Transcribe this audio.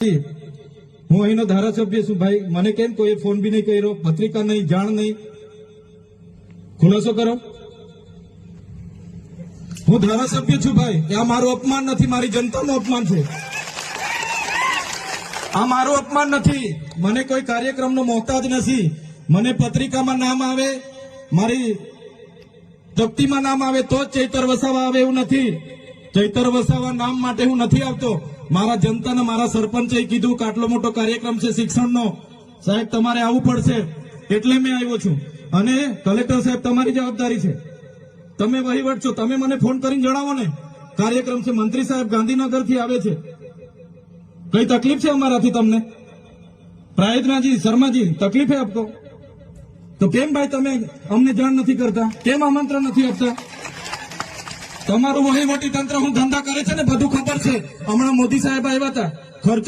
હું અહીંનો ધારાસભ્ય છું ભાઈ, મને કેમ કોઈ ફોન બી નહીં કર્યો, પત્રિકા નહીં, જાણ નહીં, ખુલાસો કરો. હું ધારાસભ્ય છું ભાઈ, આ મારું અપમાન નથી, મારી જનતાનું અપમાન છે. આ મારું અપમાન નથી. મને કોઈ કાર્યક્રમનો મોહતાજ નથી. મને પત્રિકામાં નામ આવે, મારી તકતીમાં નામ આવે તો જ ચૈતર વસાવા આવે એવું નથી. ચૈતર વસાવા નામ માટે હું નથી આવતો. મારા જનતાને મારા સરપંચે કીધું કે આટલો મોટો કાર્યક્રમ છે શિક્ષણનો, સાહેબ તમારે આવવું પડશે, એટલે મેં આવ્યો છું. અને કલેક્ટર સાહેબ તમારી જવાબદારી છે, તમે વહીવટ છો, તમે મને ફોન કરીને જણાવો ને કાર્યક્રમ છે. મંત્રી સાહેબ ગાંધીનગર થી આવે છે, કઈ તકલીફ છે અમારાથી તમને? પ્રાયતનાજી શર્માજી તકલીફ હે આપકો? તો કેમ ભાઈ તમે અમને જાણ નથી કરતા, કેમ આમંત્રણ નથી આપતા? તમારું વહીવટી તંત્ર હું ધંધા કરે છે ને બધું ખબર છે. હમણાં મોદી સાહેબ આવ્યા હતા, ખર્ચો